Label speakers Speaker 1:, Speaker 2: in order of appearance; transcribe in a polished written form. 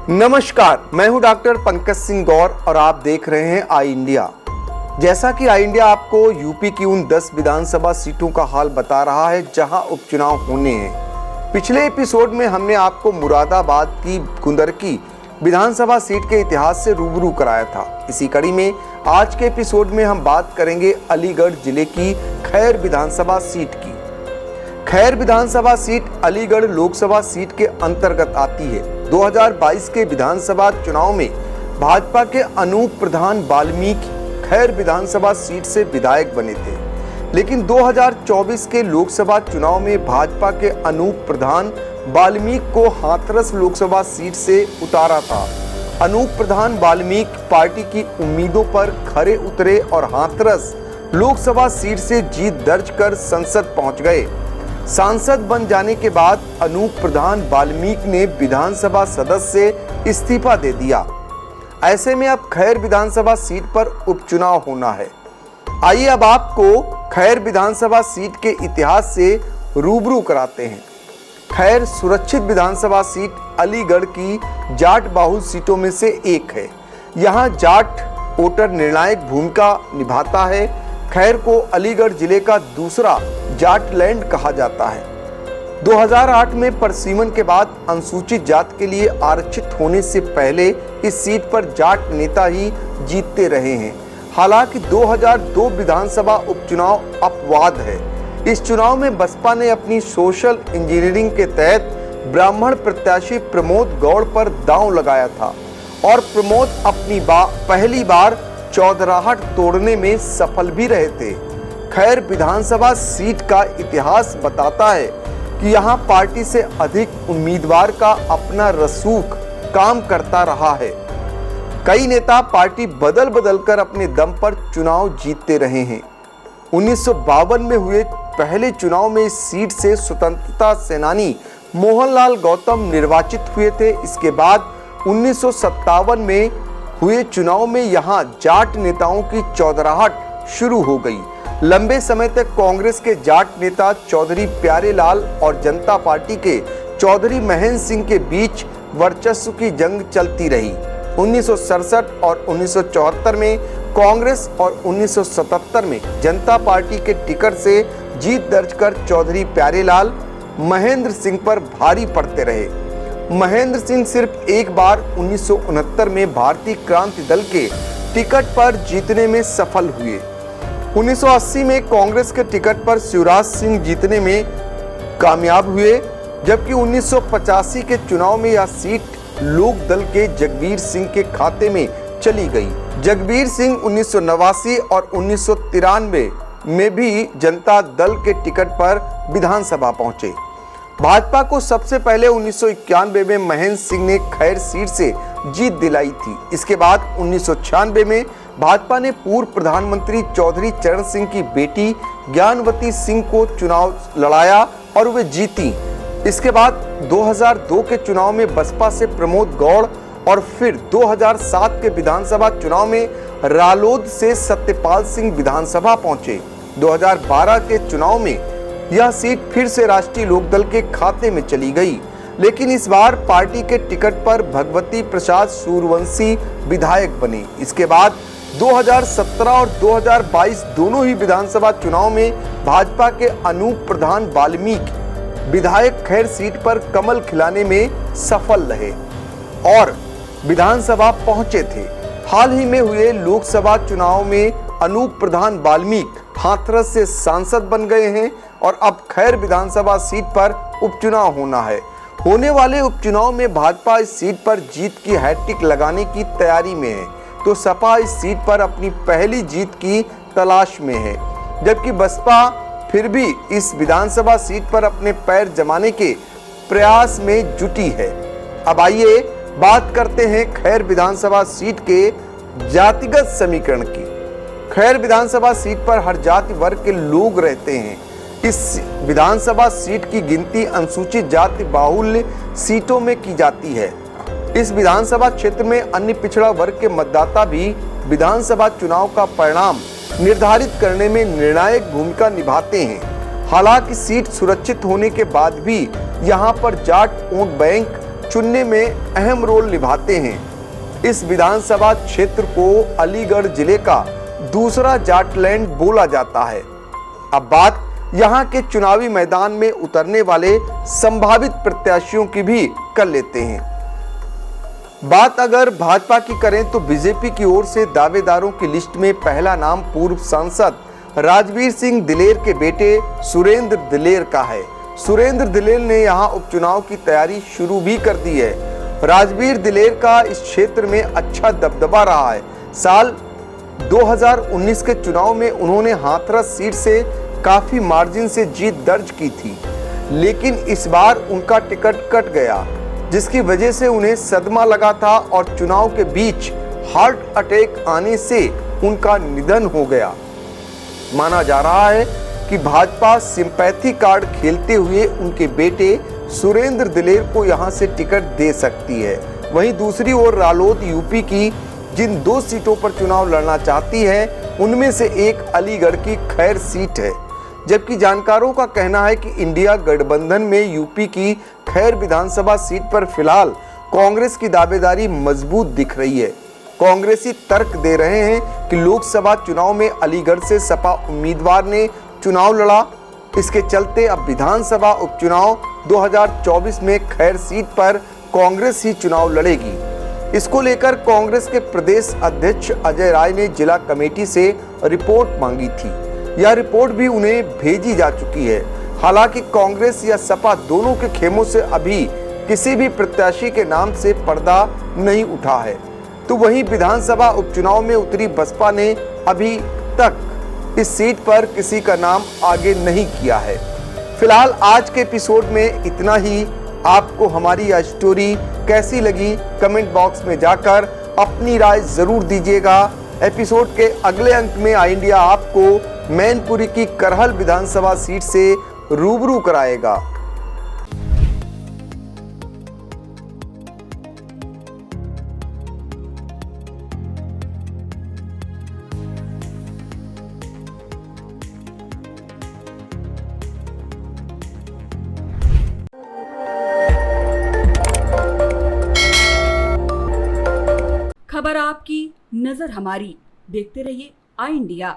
Speaker 1: नमस्कार, मैं हूं डॉक्टर पंकज सिंह गौर और आप देख रहे हैं आई इंडिया। जैसा कि आई इंडिया आपको यूपी की उन 10 विधानसभा सीटों का हाल बता रहा है जहां उपचुनाव होने हैं। पिछले एपिसोड में हमने आपको मुरादाबाद की गुंदरकी विधानसभा सीट के इतिहास से रूबरू कराया था। इसी कड़ी में आज के एपिसोड में हम बात करेंगे अलीगढ़ जिले की खैर विधानसभा सीट की। खैर विधानसभा सीट अलीगढ़ लोकसभा सीट के अंतर्गत आती है। 2022 के विधानसभा चुनाव में भाजपा के अनूप प्रधान वाल्मीकि खैर विधानसभा सीट से विधायक बने थे, लेकिन 2024 के लोकसभा चुनाव में भाजपा के अनूप प्रधान वाल्मीकि को हाथरस लोकसभा सीट से उतारा था। अनूप प्रधान वाल्मीकि पार्टी की उम्मीदों पर खरे उतरे और हाथरस लोकसभा सीट से जीत दर्ज कर संसद पहुंच गए। सांसद बन जाने के बाद अनूप प्रधान वाल्मीकि ने विधानसभा सदस्य से इस्तीफा दे दिया। ऐसे में अब खैर विधानसभा सीट पर उपचुनाव होना है। आइए अब आपको खैर विधानसभा सीट के इतिहास से रूबरू कराते हैं। खैर सुरक्षित विधानसभा सीट अलीगढ़ की जाट बाहुल सीटों में से एक है। यहाँ जाट वोटर निर्णायक भूमिका निभाता है। खैर को अलीगढ़ जिले का दूसरा जाटलैंड कहा जाता है। 2008 में परसीमन के बाद अनुसूचित जात के लिए आरक्षित होने से पहले इस सीट पर जाट नेता ही जीतते रहे हैं। हालांकि 2002 विधानसभा उपचुनाव अपवाद है। इस चुनाव में बसपा ने अपनी सोशल इंजीनियरिंग के तहत ब्राह्मण प्रत्याशी प्रमोद गौड़ पर दांव लगाया था और प्रमोद अपनी पहली बार चौधराहट तोड़ने में सफल भी रहे थे। खैर विधानसभा सीट का इतिहास बताता है कि यहाँ पार्टी से अधिक उम्मीदवार का अपना रसूख काम करता रहा है। कई नेता पार्टी बदल बदल कर अपने दम पर चुनाव जीतते रहे हैं। 1952 में हुए पहले चुनाव में इस सीट से स्वतंत्रता सेनानी मोहनलाल गौतम निर्वाचित हुए थे। इसके बाद 1957 में हुए चुनाव में यहां जाट नेताओं की चौधराहट शुरू हो गई। लंबे समय तक कांग्रेस के जाट नेता चौधरी प्यारेलाल और जनता पार्टी के चौधरी महेंद्र सिंह के बीच वर्चस्व की जंग चलती रही। 1967 और 1974 में कांग्रेस और 1977 में जनता पार्टी के टिकट से जीत दर्ज कर चौधरी प्यारेलाल महेंद्र सिंह पर भारी पड़ते रहे। महेंद्र सिंह सिर्फ एक बार 1969 में भारतीय क्रांति दल के टिकट पर जीतने में सफल हुए। 1980 में कांग्रेस के टिकट पर शिवराज सिंह जीतने में कामयाब हुए, जबकि 1985 के चुनाव में यह सीट लोक दल के जगबीर सिंह के खाते में चली गई। जगबीर सिंह 1989 और 1993 में भी जनता दल के टिकट पर विधानसभा पहुंचे। भाजपा को सबसे पहले 1991 में महेंद्र सिंह ने खैर सीट से जीत दिलाई थी। इसके बाद 1996 में भाजपा ने पूर्व प्रधानमंत्री चौधरी चरण सिंह की बेटी ज्ञानवती सिंह को चुनाव लड़ाया और वे जीती। इसके बाद 2002 के चुनाव में बसपा से प्रमोद गौड़ और फिर 2007 के विधानसभा चुनाव में रालोद से सत्यपाल सिंह विधानसभा पहुंचे। 2012 के चुनाव में यह सीट फिर से राष्ट्रीय लोकदल के खाते में चली गई, लेकिन इस बार पार्टी के टिकट पर भगवती प्रसाद सूर्यवंशी विधायक बने। इसके बाद 2017 और 2022 दोनों ही विधानसभा चुनाव में भाजपा के अनूप प्रधान वाल्मीकि विधायक खैर सीट पर कमल खिलाने में सफल रहे और विधानसभा पहुंचे थे। हाल ही में हुए लोकसभा चुनाव में अनूप प्रधान वाल्मीकि हाथरस से सांसद बन गए हैं और अब खैर विधानसभा सीट पर उपचुनाव होना है। होने वाले उपचुनाव में भाजपा इस सीट पर जीत की हैट्रिक लगाने की तैयारी में है, तो सपा इस सीट पर अपनी पहली जीत की तलाश में है, जबकि बसपा फिर भी इस विधानसभा सीट पर अपने पैर जमाने के प्रयास में जुटी है। अब आइए बात करते हैं खैर विधानसभा सीट के जातिगत समीकरण की। खैर विधानसभा सीट पर हर जाति वर्ग के लोग रहते हैं। इस विधानसभा सीट की गिनती अनुसूचित जाति बाहुल्य सीटों में की जाती है। इस विधानसभा क्षेत्र में अन्य पिछड़ा वर्ग के मतदाता भी विधानसभा चुनाव का परिणाम निर्धारित करने में निर्णायक भूमिका निभाते हैं। हालांकि सीट सुरक्षित होने के बाद भी यहां पर जाट वोट बैंक चुनने में अहम रोल निभाते हैं। इस विधानसभा क्षेत्र को अलीगढ़ जिले का दूसरा जाटलैंड बोला जाता है। अब बात यहाँ के चुनावी मैदान में उतरने वाले संभावित प्रत्याशियों की भी कर लेते हैं। बात अगर भाजपा की करें तो बीजेपी की ओर से दावेदारों की लिस्ट में पहला नाम पूर्व सांसद राजवीर सिंह दिलेर के बेटे सुरेंद्र दिलेर का है। सुरेंद्र दिलेर ने यहां उपचुनाव की तैयारी शुरू भी कर दी है। राजवीर दिलेर का इस क्षेत्र में अच्छा दबदबा रहा है। साल 2019 के चुनाव में उन्होंने हाथरस सीट से काफी मार्जिन से जीत दर्ज की थी, लेकिन इस बार उनका टिकट कट गया, जिसकी वजह से उन्हें सदमा लगा था और चुनाव के बीच हार्ट अटैक आने से उनका निधन हो गया। माना जा रहा है कि भाजपा सिंपैथी कार्ड खेलते हुए उनके बेटे सुरेंद्र दिलेर को यहां से टिकट दे सकती है। वहीं दूसरी ओर रालोद यूपी की जिन 2 सीटों पर चुनाव लड़ना चाहती है, उनमें से एक अलीगढ़ की खैर सीट है, जबकि जानकारों का कहना है कि इंडिया गठबंधन में यूपी की खैर विधानसभा सीट पर फिलहाल कांग्रेस की दावेदारी मजबूत दिख रही है। कांग्रेसी तर्क दे रहे हैं कि लोकसभा चुनाव में अलीगढ़ से सपा उम्मीदवार ने चुनाव लड़ा, इसके चलते अब विधानसभा उपचुनाव 2024 में खैर सीट पर कांग्रेस ही चुनाव लड़ेगी। इसको लेकर कांग्रेस के प्रदेश अध्यक्ष अजय राय ने जिला कमेटी से रिपोर्ट मांगी थी। यह रिपोर्ट भी उन्हें भेजी जा चुकी है। हालांकि कांग्रेस या सपा दोनों के खेमों से अभी किसी भी प्रत्याशी के नाम से पर्दा नहीं उठा है, तो वहीं विधानसभा उपचुनाव में उतरी बसपा ने अभी तक इस सीट पर किसी का नाम आगे नहीं किया है। फिलहाल आज के एपिसोड में इतना ही। आपको हमारी यह स्टोरी कैसी लगी, कमेंट बॉक्स में जाकर अपनी राय जरूर दीजिएगा। एपिसोड के अगले अंक में आई इंडिया आपको मैनपुरी की करहल विधानसभा सीट से रूबरू कराएगा।
Speaker 2: खबर आपकी, नजर हमारी। देखते रहिए आई इंडिया।